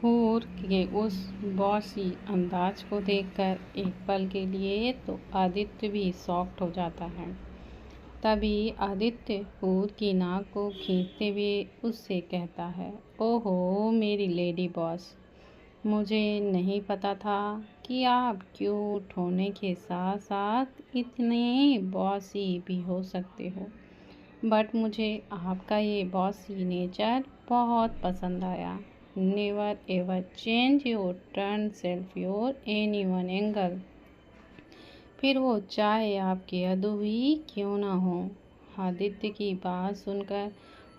हूर के उस बॉसी अंदाज को देखकर एक पल के लिए तो आदित्य भी शॉक्ड हो जाता है। तभी आदित्य हूर की नाक को खींचते हुए उससे कहता है, ओहो मेरी लेडी बॉस, मुझे नहीं पता था कि आप क्यूट होने के साथ साथ इतने बॉसी भी हो सकते हो। बट मुझे आपका ये बॉसी नेचर बहुत पसंद आया। Never ever change your turn self your any one angle, फिर वो चाहे आपके अदू ही क्यों ना हो। आदित्य की बात सुनकर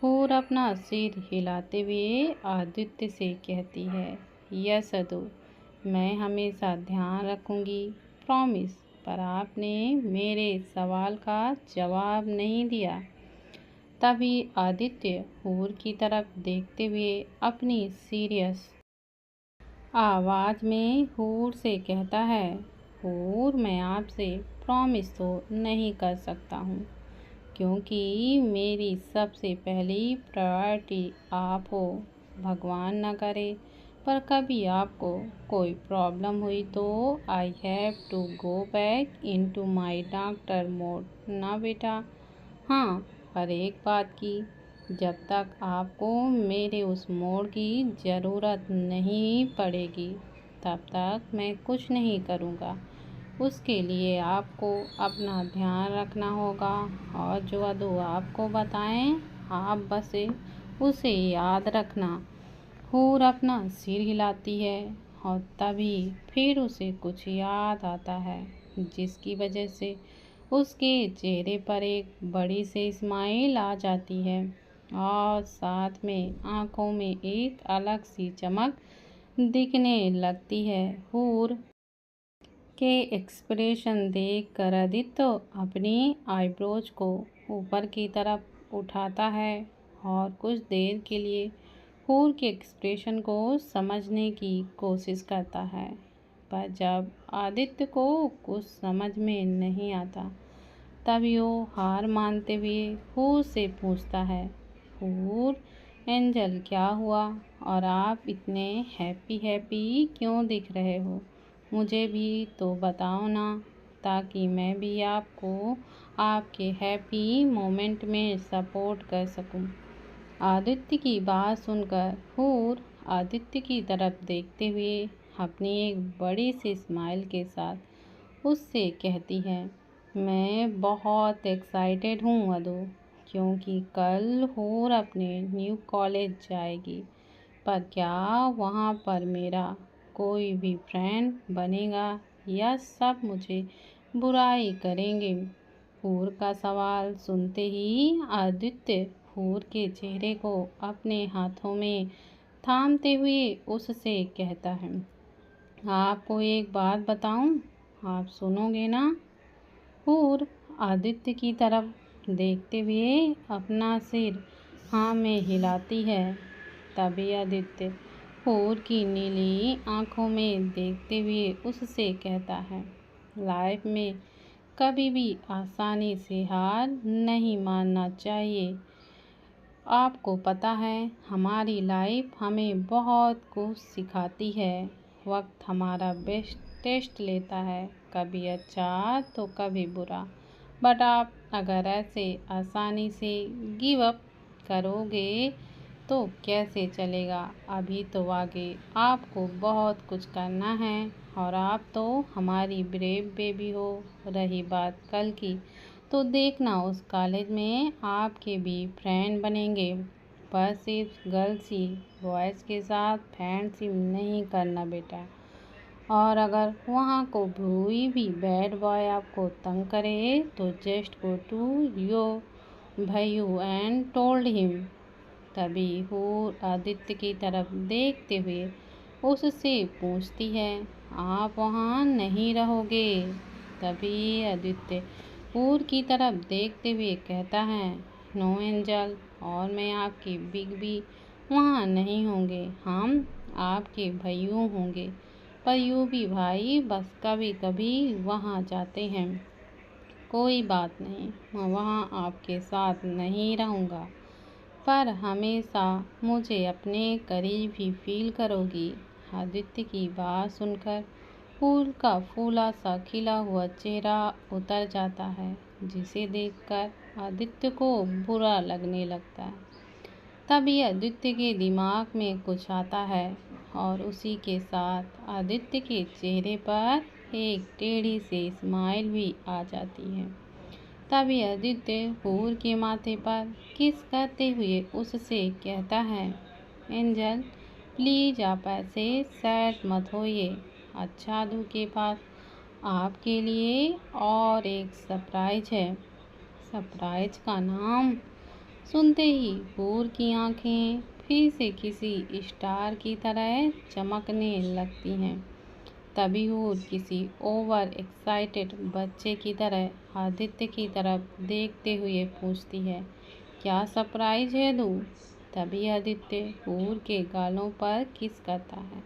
हूर अपना सिर हिलाते हुए आदित्य से कहती है, यस अदू, मैं हमेशा ध्यान रखूंगी, प्रॉमिस। पर आपने मेरे सवाल का जवाब नहीं दिया। तभी आदित्य हूर की तरफ देखते हुए अपनी सीरियस आवाज़ में हूर से कहता है, हूर मैं आपसे प्रॉमिस तो नहीं कर सकता हूँ, क्योंकि मेरी सबसे पहली प्रायोरिटी आप हो। भगवान न करे पर कभी आपको कोई प्रॉब्लम हुई तो I have to go back into my doctor mode ना बेटा। हाँ, पर एक बात की, जब तक आपको मेरे उस मोड की ज़रूरत नहीं पड़ेगी तब तक मैं कुछ नहीं करूँगा। उसके लिए आपको अपना ध्यान रखना होगा और जो अदू आपको बताएं आप बस उसे याद रखना। हूर अपना सिर हिलाती है और तभी फिर उसे कुछ याद आता है, जिसकी वजह से उसके चेहरे पर एक बड़ी सी स्माइल आ जाती है और साथ में आंखों में एक अलग सी चमक दिखने लगती है। हूर के एक्सप्रेशन देख कर आदित्य अपनी आईब्रोज को ऊपर की तरफ उठाता है और कुछ देर के लिए हूर के एक्सप्रेशन को समझने की कोशिश करता है। पर जब आदित्य को कुछ समझ में नहीं आता तभी वो हार मानते हुए हूर से पूछता है, हूर एंजल क्या हुआ और आप इतने हैप्पी हैप्पी क्यों दिख रहे हो? मुझे भी तो बताओ ना, ताकि मैं भी आपको आपके हैप्पी मोमेंट में सपोर्ट कर सकूं। आदित्य की बात सुनकर हूर आदित्य की तरफ देखते हुए अपनी एक बड़ी सी स्माइल के साथ उससे कहती है, मैं बहुत एक्साइटेड हूँ अदू, क्योंकि कल हूर अपने न्यू कॉलेज जाएगी। पर क्या वहाँ पर मेरा कोई भी फ्रेंड बनेगा या सब मुझे बुराई करेंगे? हूर का सवाल सुनते ही आदित्य हूर के चेहरे को अपने हाथों में थामते हुए उससे कहता है, आपको एक बात बताऊं, आप सुनोगे ना? हूर आदित्य की तरफ देखते हुए अपना सिर हाँ में हिलाती है। तभी आदित्य हूर की नीली आंखों में देखते हुए उससे कहता है, लाइफ में कभी भी आसानी से हार नहीं मानना चाहिए। आपको पता है हमारी लाइफ हमें बहुत कुछ सिखाती है। वक्त हमारा बेस्ट टेस्ट लेता है, कभी अच्छा तो कभी बुरा। बट आप अगर ऐसे आसानी से गिव अप करोगे तो कैसे चलेगा? अभी तो आगे आपको बहुत कुछ करना है और आप तो हमारी ब्रेव बेबी हो। रही बात कल की, तो देखना उस कॉलेज में आपके भी फ्रेंड बनेंगे, पर सिर्फ गर्ल्स ही, बॉयज़ के साथ फ्रेंडशिप नहीं करना बेटा। और अगर वहाँ को कोई भी बैड बॉय आपको तंग करे तो जस्ट गो टू योर भैयू एंड टोल्ड हिम। तभी हूर आदित्य की तरफ देखते हुए उससे पूछती है, आप वहाँ नहीं रहोगे? तभी आदित्य हूर की तरफ देखते हुए कहता है, नो एंजल, और मैं आपके बिग बी वहाँ नहीं होंगे, हम आपके भैया होंगे। पर यूँ भी भाई बस कभी कभी वहाँ जाते हैं, कोई बात नहीं, मैं वहाँ आपके साथ नहीं रहूँगा। पर हमेशा मुझे अपने करीब ही फील करोगी। आदित्य की बात सुनकर फूल का फूला सा खिला हुआ चेहरा उतर जाता है, जिसे देखकर आदित्य को बुरा लगने लगता है। तभी आदित्य के दिमाग में कुछ आता है और उसी के साथ आदित्य के चेहरे पर एक टेढ़ी सी स्माइल भी आ जाती है। तभी आदित्य हूर के माथे पर किस करते हुए उससे कहता है, एंजल प्लीज आप ऐसे सैड मत होइए। अच्छा अदू के पास आपके लिए और एक सरप्राइज है। सरप्राइज का नाम सुनते ही हूर की आंखें फिर से किसी स्टार की तरह चमकने लगती हैं। तभी हूर किसी ओवर एक्साइटेड बच्चे की तरह आदित्य की तरफ देखते हुए पूछती है, क्या सरप्राइज है अदू? तभी आदित्य हूर के गालों पर किस करता है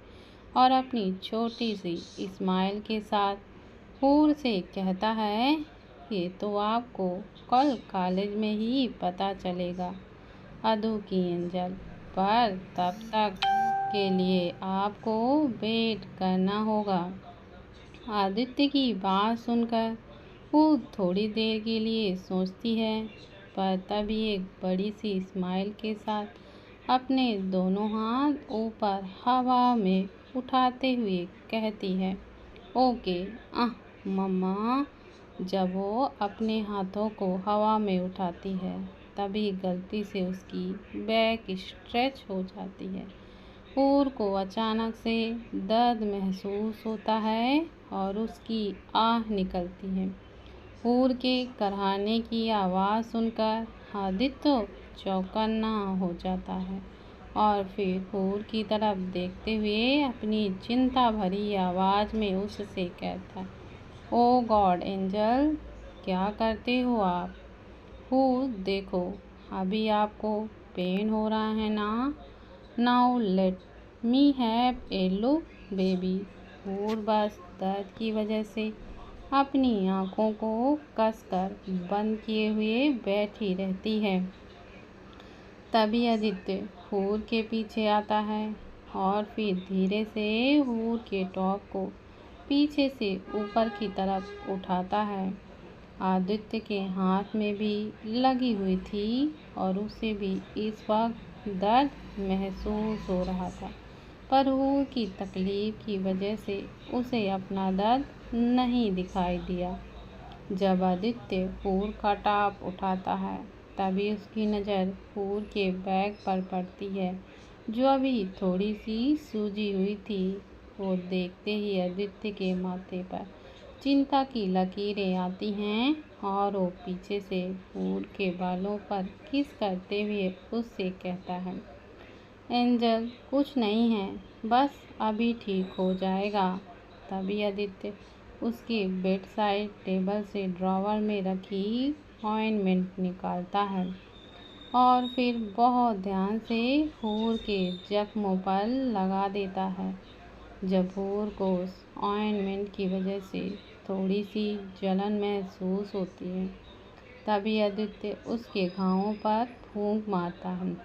और अपनी छोटी सी स्माइल के साथ हूर से कहता है, ये तो आपको कल कॉलेज में ही पता चलेगा अदू की एंजल, पर तब तक के लिए आपको वेट करना होगा। आदित्य की बात सुनकर वो थोड़ी देर के लिए सोचती है, पर तभी एक बड़ी सी स्माइल के साथ अपने दोनों हाथ ऊपर हवा में उठाते हुए कहती है, ओके मम्मा। जब वो अपने हाथों को हवा में उठाती है, तभी गलती से उसकी बैक स्ट्रेच हो जाती है। हूर को अचानक से दर्द महसूस होता है और उसकी आह निकलती है। हूर के कराहने की आवाज़ सुनकर आदित्य चौकन्ना हो जाता है और फिर हूर की तरफ देखते हुए अपनी चिंता भरी आवाज़ में उससे कहता है, ओ गॉड एंजल, क्या करते हो आप? हूर देखो, अभी आपको पेन हो रहा है ना? Now let me have a look baby. हूर बस दर्द की वजह से अपनी आंखों को कसकर बंद किए हुए बैठी रहती है। तभी आदित्य हूर के पीछे आता है और फिर धीरे से हूर के टॉप को पीछे से ऊपर की तरफ उठाता है। आदित्य के हाथ में भी लगी हुई थी और उसे भी इस वक्त दर्द महसूस हो रहा था, पर हूर की तकलीफ की वजह से उसे अपना दर्द नहीं दिखाई दिया। जब आदित्य हूर का टॉप उठाता है, तभी उसकी नज़र हूर के बैग पर पड़ती है, जो अभी थोड़ी सी सूजी हुई थी। वो देखते ही आदित्य के माथे पर चिंता की लकीरें आती हैं और वो पीछे से हूर के बालों पर किस करते हुए उससे कहता है, एंजल कुछ नहीं है, बस अभी ठीक हो जाएगा। तभी आदित्य उसके बेड साइड टेबल से ड्रॉवर में रखी ऑइंटमेंट निकालता है और फिर बहुत ध्यान से हूर के जख्मों पर लगा देता है। जब हूर को उस ऑइंटमेंट की वजह से थोड़ी सी जलन महसूस होती है, तभी आदित्य उसके घावों पर फूंक मारता है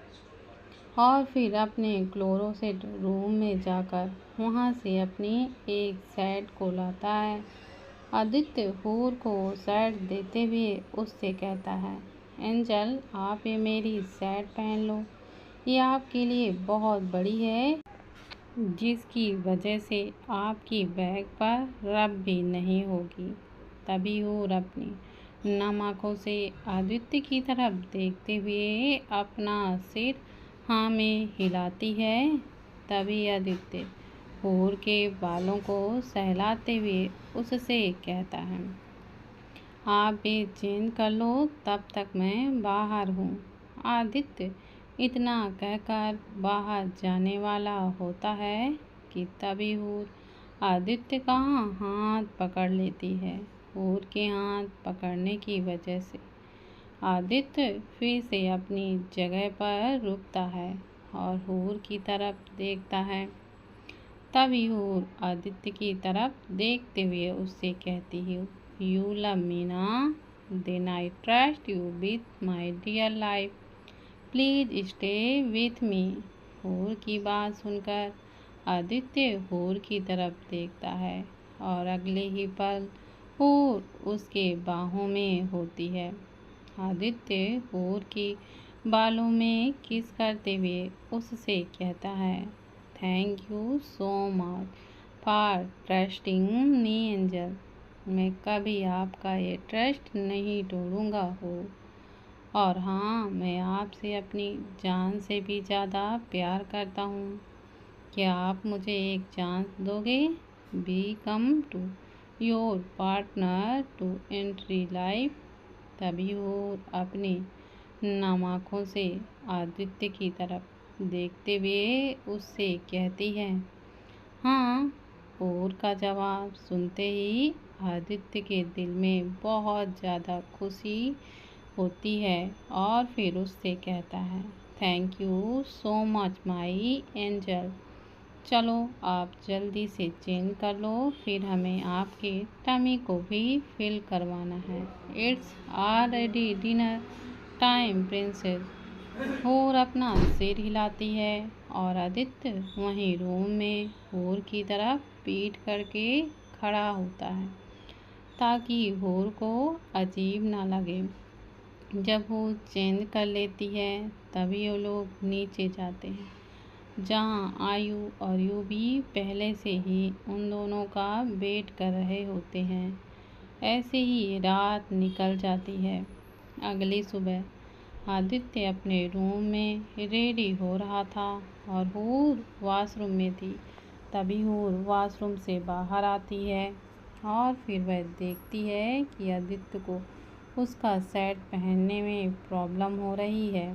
और फिर अपने क्लोरोसेट रूम में जाकर वहां से अपनी एक सेट को लाता है। आदित्य हूर को सेट देते हुए उससे कहता है, एंजल आप ये मेरी सेट पहन लो, ये आपके लिए बहुत बड़ी है, जिसकी वजह से आपकी बैग पर रब भी नहीं होगी। तभी हूर अपनी नम आँखों से आदित्य की तरफ देखते हुए अपना सिर हाँ में हिलाती है। तभी आदित्य हूर के बालों को सहलाते हुए उससे कहता है, आप ये चेंज कर लो, तब तक मैं बाहर हूँ। आदित्य इतना कहकर बाहर जाने वाला होता है कि तभी हूर आदित्य का हाथ पकड़ लेती है। हूर के हाथ पकड़ने की वजह से आदित्य फिर से अपनी जगह पर रुकता है और हूर की तरफ देखता है। तभी हूर आदित्य की तरफ देखते हुए उससे कहती है, यू लव मी ना? Then I trust you with my dear life. Please stay with me. Hoor की बात सुनकर आदित्य हूर की तरफ देखता है और अगले ही पल हूर उसके बाहों में होती है। आदित्य हूर की बालों में किस करते हुए उससे कहता है, thank you so much for trusting me angel. मैं कभी आपका ये ट्रस्ट नहीं तोड़ूंगा हो। और हाँ, मैं आपसे अपनी जान से भी ज़्यादा प्यार करता हूँ। क्या आप मुझे एक चांस दोगे? Become to your partner to entry life. तभी वो अपनी नम आँखों से आदित्य की तरफ देखते हुए उससे कहती है, हाँ। और का जवाब सुनते ही आदित्य के दिल में बहुत ज़्यादा खुशी होती है और फिर उससे कहता है, thank you so much my angel. चलो आप जल्दी से चेंज कर लो, फिर हमें आपके टमी को भी फिल करवाना है। It's already dinner time princess. हूर अपना सिर हिलाती है और आदित्य वहीं रूम में हूर की तरफ पीठ करके खड़ा होता है ताकि हूर को अजीब ना लगे। जब हूर चेंज कर लेती है तभी वो लोग नीचे जाते हैं जहाँ आयु और यूबी पहले से ही उन दोनों का वेट कर रहे होते हैं। ऐसे ही रात निकल जाती है। अगली सुबह आदित्य अपने रूम में रेडी हो रहा था और हूर वॉशरूम में थी। तभी हूर वॉशरूम से बाहर आती है और फिर वह देखती है कि आदित्य को उसका सेट पहनने में प्रॉब्लम हो रही है।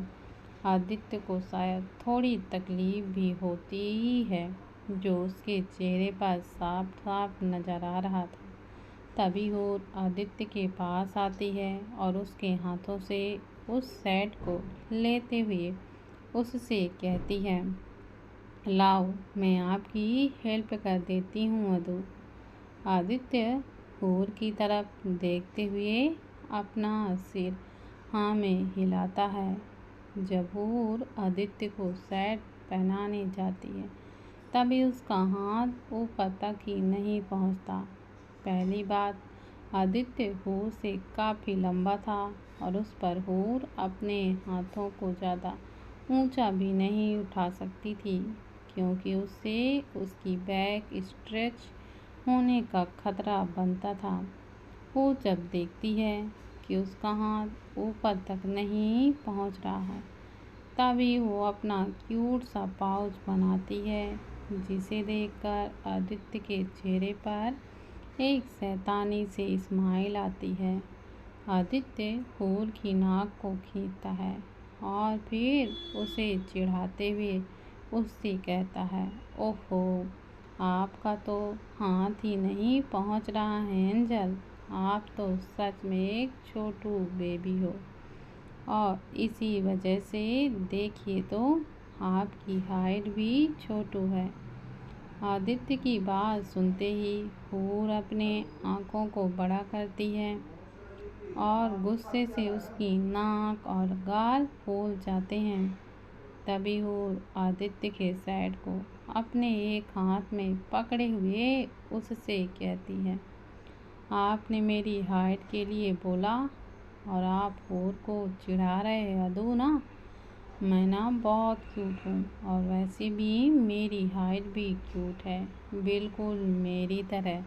आदित्य को शायद थोड़ी तकलीफ भी होती ही है, जो उसके चेहरे पर साफ साफ नजर आ रहा था। तभी हूर आदित्य के पास आती है और उसके हाथों से उस सेट को लेते हुए उससे कहती है, लाओ मैं आपकी हेल्प कर देती हूँ अदू। आदित्य हूर की तरफ देखते हुए अपना सिर हाँ में हिलाता है। जब हूर आदित्य को सेट पहनाने जाती है तभी उसका हाथ ऊपर तक ही नहीं पहुंचता। पहली बात, आदित्य हूर से काफ़ी लंबा था और उस पर हूर अपने हाथों को ज़्यादा ऊंचा भी नहीं उठा सकती थी क्योंकि उससे उसकी बैक स्ट्रेच होने का खतरा बनता था। वो जब देखती है कि उसका हाथ ऊपर तक नहीं पहुंच रहा है तभी वो अपना क्यूट सा पाउच बनाती है, जिसे देखकर आदित्य के चेहरे पर एक शैतानी से स्माइल आती है। आदित्य हूर की नाक को खींचता है और फिर उसे चिढ़ाते हुए उससे कहता है, ओहो, आपका तो हाथ ही नहीं पहुंच रहा है एंजल। आप तो सच में एक छोटू बेबी हो और इसी वजह से देखिए तो आपकी हाइट भी छोटू है। आदित्य की बात सुनते ही हूर अपने आँखों को बड़ा करती है और गुस्से से उसकी नाक और गाल फूल जाते हैं। तभी हूर आदित्य के सेट को अपने एक हाथ में पकड़े हुए उससे कहती है, आपने मेरी हाइट के लिए बोला और आप हूर को चिढ़ा रहे अदू ना। मैं ना बहुत क्यूट हूँ और वैसे भी मेरी हाइट भी क्यूट है, बिल्कुल मेरी तरह।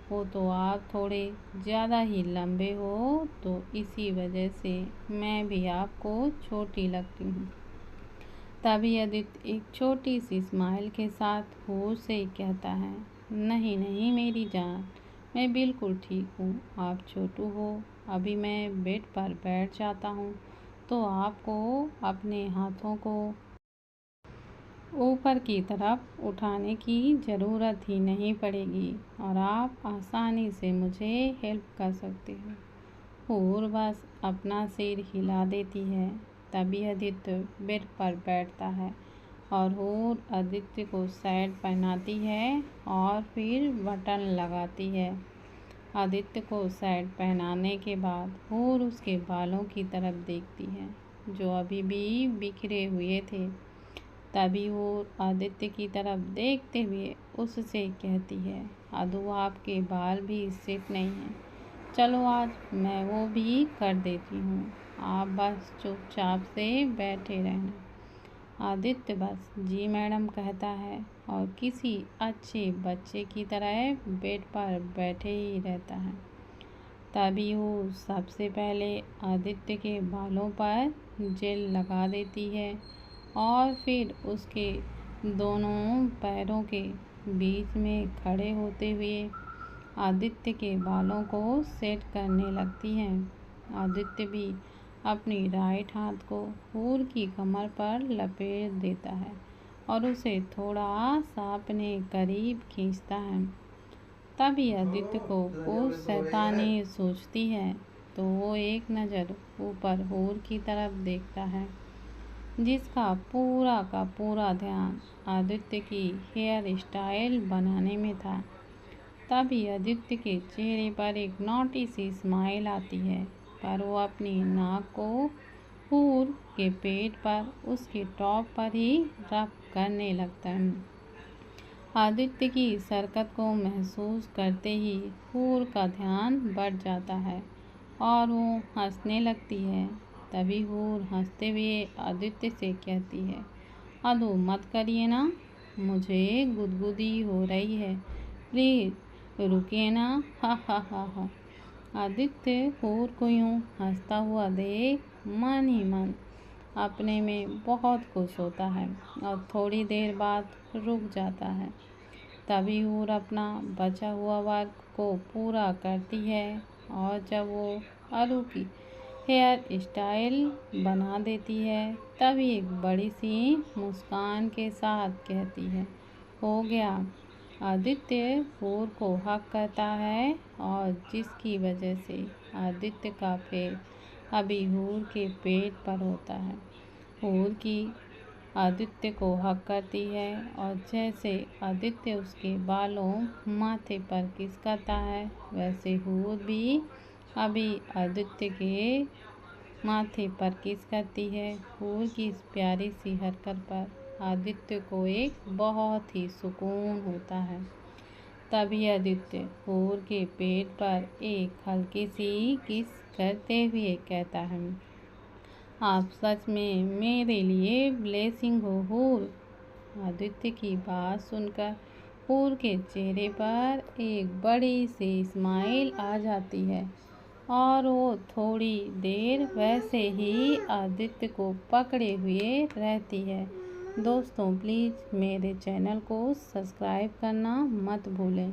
वो तो आप थोड़े ज़्यादा ही लंबे हो तो इसी वजह से मैं भी आपको छोटी लगती हूँ। तभी आदित्य एक छोटी सी स्माइल के साथ हूर से कहता है, नहीं नहीं मेरी जान, मैं बिल्कुल ठीक हूँ। आप छोटू हो। अभी मैं बेड पर बैठ जाता हूँ तो आपको अपने हाथों को ऊपर की तरफ उठाने की ज़रूरत ही नहीं पड़ेगी और आप आसानी से मुझे हेल्प कर सकते हो। हूर बस अपना सिर हिला देती है। तभी आदित्य बेड पर बैठता है और हूर आदित्य को सेट पहनाती है और फिर बटन लगाती है। आदित्य को सेट पहनाने के बाद हूर उसके बालों की तरफ देखती है जो अभी भी बिखरे हुए थे। तभी हूर आदित्य की तरफ देखते हुए उससे कहती है, अदू आपके बाल भी सेट नहीं हैं। चलो आज मैं वो भी कर देती हूँ, आप बस चुपचाप से बैठे रहना। आदित्य बस जी मैडम कहता है और किसी अच्छे बच्चे की तरह बेड पर बैठे ही रहता है। तभी वो सबसे पहले आदित्य के बालों पर जेल लगा देती है और फिर उसके दोनों पैरों के बीच में खड़े होते हुए आदित्य के बालों को सेट करने लगती है। आदित्य भी अपनी राइट हाथ को हूर की कमर पर लपेट देता है और उसे थोड़ा सा अपने करीब खींचता है। तभी आदित्य को कुछ शैतानी सोचती है तो वो एक नज़र ऊपर हूर की तरफ देखता है, जिसका पूरा का पूरा ध्यान आदित्य की हेयर स्टाइल बनाने में था। तभी आदित्य के चेहरे पर एक नोटी सी स्माइल आती है, पर वो अपनी नाक को हूर के पेट पर उसके टॉप पर ही रब करने लगता है। आदित्य की इस हरकत को महसूस करते ही हूर का ध्यान बढ़ जाता है और वो हंसने लगती है। तभी हूर हंसते हुए आदित्य से कहती है, अदू मत करिए ना, मुझे गुदगुदी हो रही है, प्लीज़ रुकिए ना, हा हा हा हा। आदित्य हूर को यूँ हंसता हुआ देख मन ही मन अपने में बहुत खुश होता है और थोड़ी देर बाद रुक जाता है। तभी हूर अपना बचा हुआ वर्क को पूरा करती है और जब वो अदू की हेयर स्टाइल बना देती है तभी एक बड़ी सी मुस्कान के साथ कहती है, हो गया। आदित्य हूर को हक करता है और जिसकी वजह से आदित्य का पैर अभी हूर के पेट पर होता है। हूर की आदित्य को हक करती है और जैसे आदित्य उसके बालों माथे पर किस करता है वैसे हूर भी अभी आदित्य के माथे पर किस करती है। हूर की इस प्यारी सी हरकत पर आदित्य को एक बहुत ही सुकून होता है। तभी आदित्य हूर के पेट पर एक हल्की सी किस करते हुए कहता है, आप सच में मेरे लिए ब्लेसिंग हो हूर। आदित्य की बात सुनकर हूर के चेहरे पर एक बड़ी सी स्माइल आ जाती है और वो थोड़ी देर वैसे ही आदित्य को पकड़े हुए रहती है। दोस्तों प्लीज़ मेरे चैनल को सब्सक्राइब करना मत भूलें।